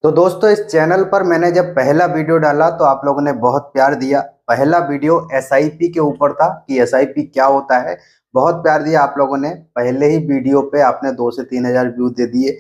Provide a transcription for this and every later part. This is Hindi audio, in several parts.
तो दोस्तों इस चैनल पर मैंने जब पहला वीडियो डाला तो आप लोगों ने बहुत प्यार दिया। पहला वीडियो एसआईपी के ऊपर था कि एसआईपी क्या होता है। बहुत प्यार दिया आप लोगों ने। पहले ही वीडियो पे आपने 2 से 3 हजार व्यू दे दिए।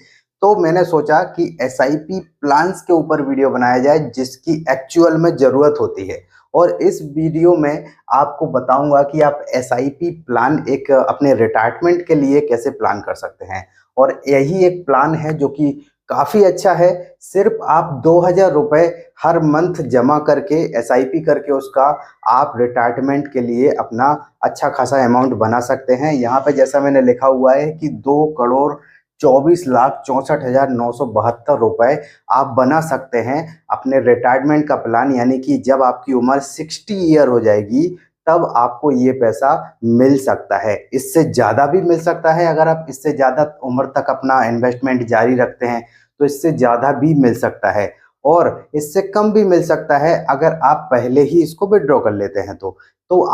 तो मैंने सोचा कि एसआईपी प्लान्स के ऊपर वीडियो बनाया जाए जिसकी एक्चुअल में ज़रूरत होती है। और इस वीडियो में आपको बताऊंगा कि आप एसआईपी प्लान एक अपने रिटायरमेंट के लिए कैसे प्लान कर सकते हैं। और यही एक प्लान है जो कि काफ़ी अच्छा है। सिर्फ आप 2,000 रुपये हर मंथ जमा करके एसआईपी करके उसका आप रिटायरमेंट के लिए अपना अच्छा खासा अमाउंट बना सकते हैं। यहाँ पे जैसा मैंने लिखा हुआ है कि 2,24,64,972 रुपये आप बना सकते हैं अपने रिटायरमेंट का प्लान। यानी कि जब आपकी उम्र 60 ईयर हो जाएगी तब आपको ये पैसा मिल सकता है। इससे ज़्यादा भी मिल सकता है। अगर आप इससे ज़्यादा उम्र तक अपना इन्वेस्टमेंट जारी रखते हैं तो इससे ज़्यादा भी मिल सकता है और इससे कम भी मिल सकता है अगर आप पहले ही इसको विड्रॉ कर लेते हैं तो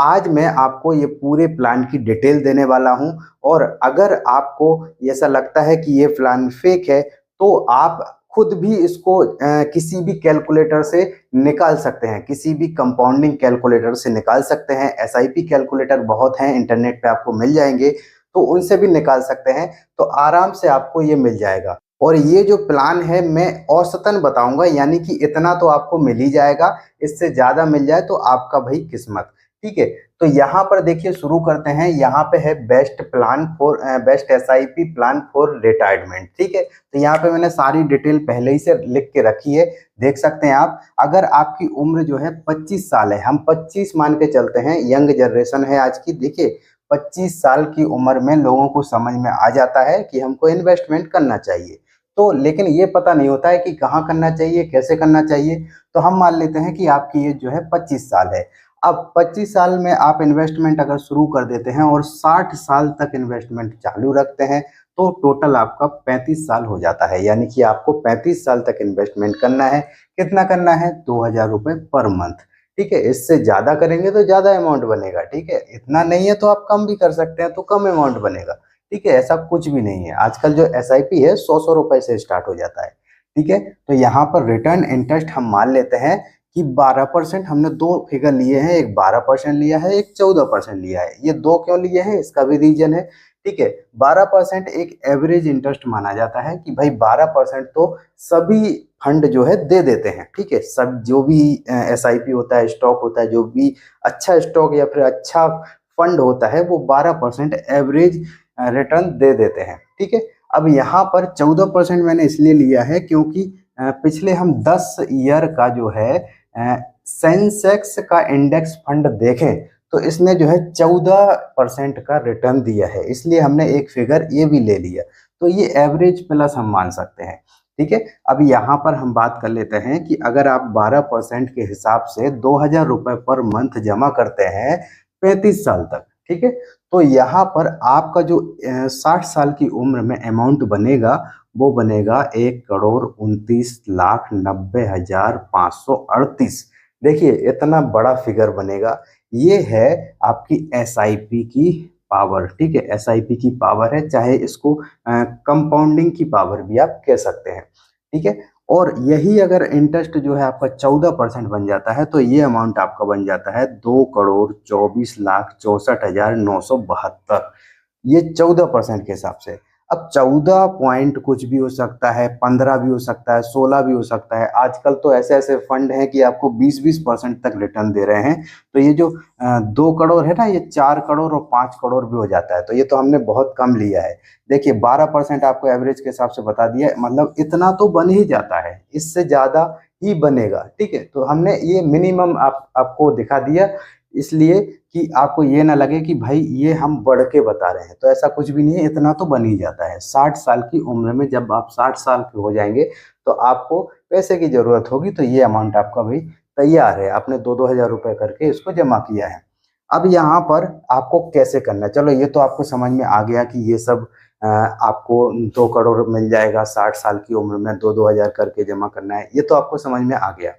आज मैं आपको ये पूरे प्लान की डिटेल देने वाला हूं। और अगर आपको ऐसा लगता है कि ये प्लान फेक है तो आप खुद भी इसको किसी भी कैलकुलेटर से निकाल सकते हैं, किसी भी कंपाउंडिंग कैलकुलेटर से निकाल सकते हैं। एसआईपी कैलकुलेटर बहुत हैं, इंटरनेट पे आपको मिल जाएंगे, तो उनसे भी निकाल सकते हैं। तो आराम से आपको ये मिल जाएगा। और ये जो प्लान है मैं औसतन बताऊंगा, यानी कि इतना तो आपको मिल ही जाएगा। इससे ज़्यादा मिल जाए तो आपका भाई किस्मत। ठीक है, तो यहाँ पर देखिए शुरू करते हैं। यहाँ पे है best SIP plan for retirement. ठीक है, तो यहाँ पे मैंने सारी डिटेल पहले ही से लिख के रखी है, देख सकते हैं आप। अगर आपकी उम्र जो है 25 साल है, हम 25 मान के चलते हैं, यंग जनरेशन है आज की। देखिए 25 साल की उम्र में लोगों को समझ में आ जाता है कि हमको इन्वेस्टमेंट करना चाहिए। तो लेकिन ये पता नहीं होता है कि कहाँ करना चाहिए, कैसे करना चाहिए। तो हम मान लेते हैं कि आपकी एज जो है 25 साल है। अब 25 साल में आप इन्वेस्टमेंट अगर शुरू कर देते हैं और 60 साल तक इन्वेस्टमेंट चालू रखते हैं तो टोटल आपका 35 साल हो जाता है। यानी कि आपको 35 साल तक इन्वेस्टमेंट करना है। कितना करना है? 2,000 रुपये पर मंथ। ठीक है, इससे ज़्यादा करेंगे तो ज़्यादा अमाउंट बनेगा। ठीक है, इतना नहीं है तो आप कम भी कर सकते हैं तो कम अमाउंट बनेगा। ठीक है, ऐसा कुछ भी नहीं है। आजकल जो एसआईपी है 100 रुपए से स्टार्ट हो जाता है। ठीक है, तो यहाँ पर रिटर्न इंटरेस्ट हम मान लेते हैं कि 12%। हमने दो फिगर लिए हैं, एक 12% लिया है, एक 14% लिया है। ये दो क्यों लिए हैं इसका भी रीजन है। ठीक है, 12% एक एवरेज इंटरेस्ट माना जाता है कि भाई 12% तो सभी फंड जो है दे देते हैं। ठीक है, सब जो भी एसआईपी होता है, स्टॉक होता है, जो भी अच्छा स्टॉक या फिर अच्छा फंड होता है वो 12% एवरेज रिटर्न दे देते हैं। ठीक है, अब यहाँ पर 14% मैंने इसलिए लिया है क्योंकि पिछले हम 10 ईयर का जो है सेंसेक्स का इंडेक्स फंड देखें तो इसने जो है 14% का रिटर्न दिया है, इसलिए हमने एक फिगर ये भी ले लिया। तो ये एवरेज प्लस हम मान सकते हैं। ठीक है, अब यहाँ पर हम बात कर लेते हैं कि अगर आप 12% के हिसाब से 2,000 रुपये पर मंथ जमा करते हैं 35 साल तक। ठीक है, तो यहाँ पर आपका जो 60 साल की उम्र में अमाउंट बनेगा वो बनेगा 1,29,90,538। देखिए इतना बड़ा फिगर बनेगा। ये है आपकी एसआईपी की पावर। ठीक है, एसआईपी की पावर है, चाहे इसको कंपाउंडिंग की पावर भी आप कह सकते हैं। ठीक है, और यही अगर इंटरेस्ट जो है आपका 14% बन जाता है तो ये अमाउंट आपका बन जाता है 2,24,64,972। ये 14% के हिसाब से। अब 14 पॉइंट कुछ भी हो सकता है, 15 भी हो सकता है, 16 भी हो सकता है। आजकल तो ऐसे ऐसे फंड हैं कि आपको 20-20% तक रिटर्न दे रहे हैं। तो ये जो 2 करोड़ है ना, ये 4 करोड़ और 5 करोड़ भी हो जाता है। तो ये तो हमने बहुत कम लिया है। देखिए 12% आपको एवरेज के हिसाब से बता दिया, मतलब इतना तो बन ही जाता है, इससे ज़्यादा ही बनेगा। ठीक है, तो हमने ये मिनिमम आपको दिखा दिया इसलिए कि आपको ये ना लगे कि भाई ये हम बढ़ के बता रहे हैं। तो ऐसा कुछ भी नहीं है, इतना तो बन ही जाता है। 60 साल की उम्र में जब आप 60 साल के हो जाएंगे तो आपको पैसे की ज़रूरत होगी, तो ये अमाउंट आपका भाई तैयार है। आपने 2-2 हज़ार रुपये करके इसको जमा किया है। अब यहाँ पर आपको कैसे करना है, चलो ये तो आपको समझ में आ गया कि ये सब आपको 2 करोड़ मिल जाएगा 60 साल की उम्र में, 2-2 हज़ार करके जमा करना है, ये तो आपको समझ में आ गया।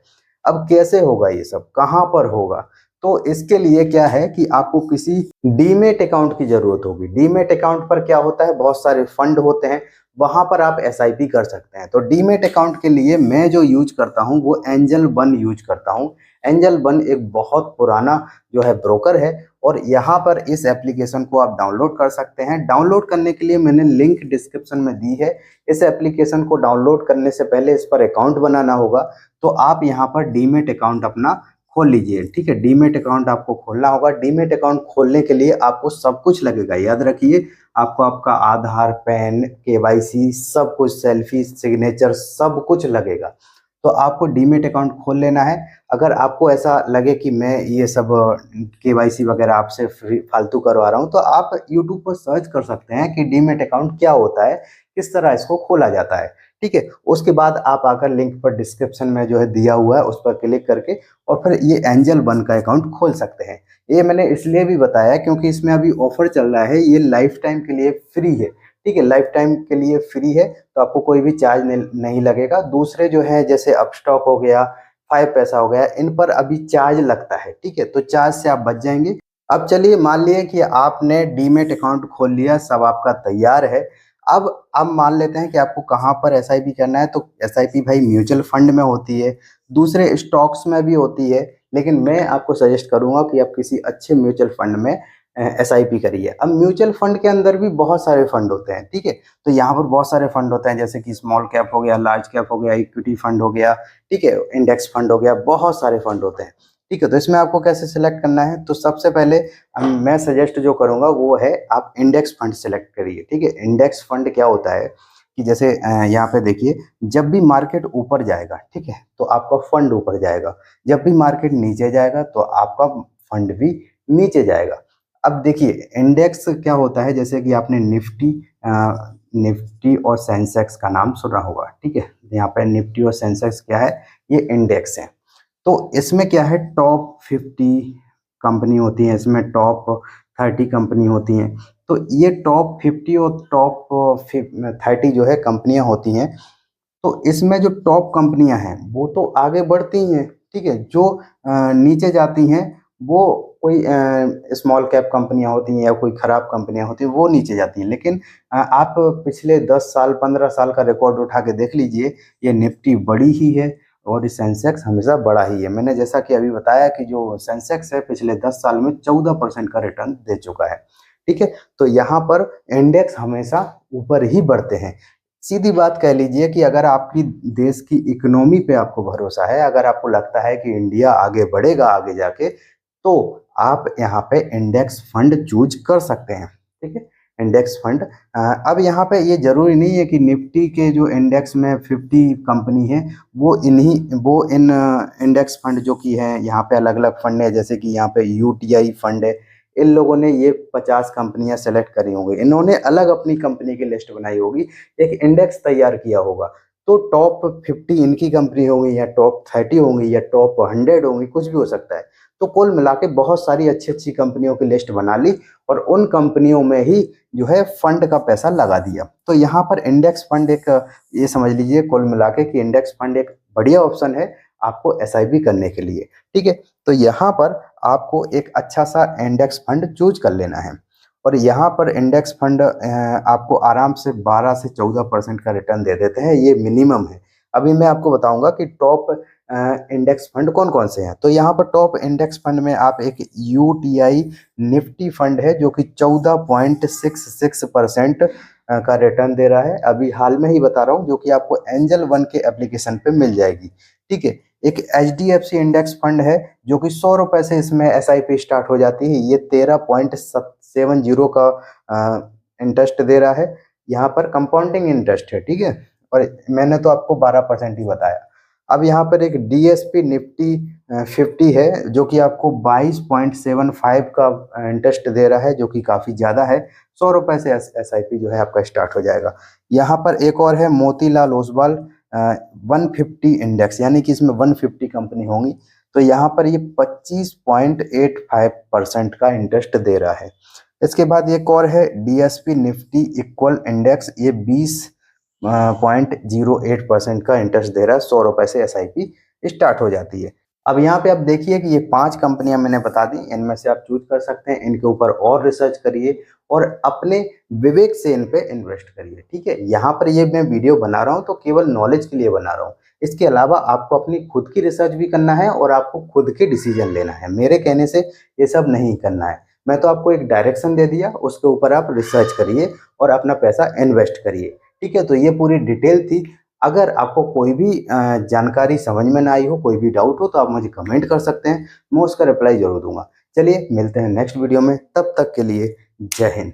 अब कैसे होगा ये सब, कहाँ पर होगा? तो इसके लिए क्या है कि आपको किसी डीमेट अकाउंट की जरूरत होगी। डीमेट अकाउंट पर क्या होता है, बहुत सारे फंड होते हैं, वहाँ पर आप एसआईपी कर सकते हैं। तो डीमेट अकाउंट के लिए मैं जो यूज करता हूँ वो एंजल वन यूज करता हूँ। एंजल वन एक बहुत पुराना जो है ब्रोकर है और यहाँ पर इस एप्लीकेशन को आप डाउनलोड कर सकते हैं। डाउनलोड करने के लिए मैंने लिंक डिस्क्रिप्शन में दी है। इस एप्लीकेशन को डाउनलोड करने से पहले इस पर अकाउंट बनाना होगा। तो आप यहाँ पर डीमेट अकाउंट अपना खोल लीजिए, ठीक है। डीमेट अकाउंट आपको खोलना होगा। डीमेट अकाउंट खोलने के लिए आपको सब कुछ लगेगा, याद रखिए। आपको आपका आधार, पैन, केवाईसी, सब कुछ, सेल्फी, सिग्नेचर, सब कुछ लगेगा। तो आपको डीमेट अकाउंट खोल लेना है। अगर आपको ऐसा लगे कि मैं ये सब केवाईसी वगैरह आपसे फालतू करवा रहा हूँ, तो आप यूट्यूब पर सर्च कर सकते हैं कि डीमेट अकाउंट क्या होता है, किस तरह इसको खोला जाता है, ठीक है। उसके बाद आप आकर लिंक पर डिस्क्रिप्शन में जो है दिया हुआ है उस पर क्लिक करके और फिर ये एंजल वन का अकाउंट खोल सकते हैं। ये मैंने इसलिए भी बताया क्योंकि इसमें अभी ऑफर चल रहा है, ये लाइफ टाइम के लिए फ्री है, ठीक है। लाइफ टाइम के लिए फ्री है, तो आपको कोई भी चार्ज नहीं लगेगा। दूसरे जो है जैसे अपस्टॉक हो गया, 5 पैसा हो गया, इन पर अभी चार्ज लगता है, ठीक है। तो चार्ज से आप बच जाएंगे। अब चलिए मान लिए कि आपने डीमेट अकाउंट खोल लिया, सब आपका तैयार है। अब मान लेते हैं कि आपको कहाँ पर एसआईपी करना है। तो एसआईपी भाई म्यूचुअल फंड में होती है, दूसरे स्टॉक्स में भी होती है, लेकिन मैं आपको सजेस्ट करूंगा कि आप किसी अच्छे म्यूचुअल फंड में एसआईपी करिए। अब म्यूचुअल फंड के अंदर भी बहुत सारे फंड होते हैं, ठीक है। तो यहाँ पर बहुत सारे फंड होते हैं, जैसे कि स्मॉल कैप हो गया, लार्ज कैप हो गया, इक्विटी फंड हो गया, ठीक है, इंडेक्स फंड हो गया, बहुत सारे फंड होते हैं, ठीक है। तो इसमें आपको कैसे सिलेक्ट करना है, तो सबसे पहले मैं सजेस्ट जो करूंगा वो है आप इंडेक्स फंड सेलेक्ट करिए, ठीक है। इंडेक्स फंड क्या होता है कि जैसे यहाँ पे देखिए, जब भी मार्केट ऊपर जाएगा, ठीक है, तो आपका फंड ऊपर जाएगा। जब भी मार्केट नीचे जाएगा तो आपका फंड भी नीचे जाएगा। अब देखिए इंडेक्स क्या होता है, जैसे कि आपने निफ्टी और सेंसेक्स का नाम सुना होगा, ठीक है। यहाँ पे निफ्टी और सेंसेक्स क्या है, ये इंडेक्स है। तो इसमें क्या है, टॉप 50 कंपनी होती है, इसमें टॉप 30 कंपनी होती हैं। तो ये टॉप 50 और टॉप 30 जो है कंपनियां होती हैं। तो इसमें जो टॉप कंपनियां हैं वो तो आगे बढ़ती हैं, ठीक है। जो नीचे जाती हैं वो कोई स्मॉल कैप कंपनियां होती हैं या कोई खराब कंपनियां होती हैं, वो नीचे जाती हैं। लेकिन आप पिछले 10 साल 15 साल का रिकॉर्ड उठा के देख लीजिए, ये निफ्टी बड़ी ही है और सेंसेक्स हमेशा बड़ा ही है। मैंने जैसा कि अभी बताया कि जो सेंसेक्स है पिछले 10 साल में 14% का रिटर्न दे चुका है, ठीक है। तो यहाँ पर इंडेक्स हमेशा ऊपर ही बढ़ते हैं। सीधी बात कह लीजिए कि अगर आपकी देश की इकोनॉमी पे आपको भरोसा है, अगर आपको लगता है कि इंडिया आगे बढ़ेगा आगे जाके, तो आप यहाँ पे इंडेक्स फंड चूज कर सकते हैं, ठीक है। इंडेक्स फंड अब यहाँ पे ये जरूरी नहीं है कि निफ्टी के जो इंडेक्स में 50 कंपनी है वो इन इंडेक्स फंड जो की है, यहाँ पे अलग अलग फंड है, जैसे कि यहाँ पे यूटीआई फंड है। इन लोगों ने ये 50 कंपनियां सेलेक्ट करी होंगी, इन्होंने अलग अपनी कंपनी की लिस्ट बनाई होगी, एक इंडेक्स तैयार किया होगा। तो टॉप 50 इनकी कंपनी होंगी या टॉप 30 होंगी या टॉप 100 होंगी, कुछ भी हो सकता है। तो कुल मिला के बहुत सारी अच्छी अच्छी कंपनियों की लिस्ट बना ली और उन कंपनियों में ही जो है फंड का पैसा लगा दिया। तो यहाँ पर इंडेक्स फंड एक, ये समझ लीजिए कुल मिला के कि इंडेक्स फंड एक बढ़िया ऑप्शन है आपको एसआईपी करने के लिए, ठीक है। तो यहाँ पर आपको एक अच्छा सा इंडेक्स फंड चूज कर लेना है और यहाँ पर इंडेक्स फंड आपको आराम से 12 से 14% का रिटर्न दे देते हैं, ये मिनिमम है। अभी मैं आपको बताऊंगा कि टॉप इंडेक्स फंड कौन कौन से हैं। तो यहाँ पर टॉप इंडेक्स फंड में आप एक यूटीआई निफ्टी फंड है जो कि 14.66% का रिटर्न दे रहा है, अभी हाल में ही बता रहा हूँ, जो कि आपको एंजल वन के एप्लीकेशन पे मिल जाएगी, ठीक है। एक एचडीएफसी इंडेक्स फंड है जो कि 100 रुपए से इसमें एसआईपी स्टार्ट हो जाती है, ये 13.70 का इंटरेस्ट दे रहा है। यहाँ पर कंपाउंडिंग इंटरेस्ट है, ठीक है, और मैंने तो आपको 12% ही बताया। अब यहाँ पर एक डीएसपी निफ्टी 50 है जो कि आपको 22.75 का इंटरेस्ट दे रहा है, जो कि काफ़ी ज़्यादा है। 100 रुपए से एसआईपी जो है आपका स्टार्ट हो जाएगा। यहाँ पर एक और है मोतीलाल ओसवाल 150 इंडेक्स, यानी कि इसमें 150 कंपनी होंगी। तो यहाँ पर ये 25.85% का इंटरेस्ट दे रहा है। इसके बाद एक और है डीएसपी निफ्टी इक्वल इंडेक्स, ये 20.08% का इंटरेस्ट दे रहा है। 100 रुपए से एसआईपी स्टार्ट हो जाती है। अब यहाँ पे आप देखिए कि ये 5 कंपनियां मैंने बता दी, इनमें से आप चूज कर सकते हैं, इनके ऊपर और रिसर्च करिए और अपने विवेक से इन पे इन्वेस्ट करिए। ठीक है, यहाँ पर ये मैं वीडियो बना रहा हूँ तो केवल नॉलेज के लिए बना रहा हूँ। इसके अलावा आपको अपनी खुद की रिसर्च भी करना है और आपको खुद के डिसीजन लेना है, मेरे कहने से ये सब नहीं करना है। मैं तो आपको एक डायरेक्शन दे दिया, उसके ऊपर आप रिसर्च करिए और अपना पैसा इन्वेस्ट करिए। ठीक है, तो ये पूरी डिटेल थी। अगर आपको कोई भी जानकारी समझ में ना आई हो, कोई भी डाउट हो, तो आप मुझे कमेंट कर सकते हैं, मैं उसका रिप्लाई ज़रूर दूंगा। चलिए मिलते हैं नेक्स्ट वीडियो में, तब तक के लिए जय हिंद।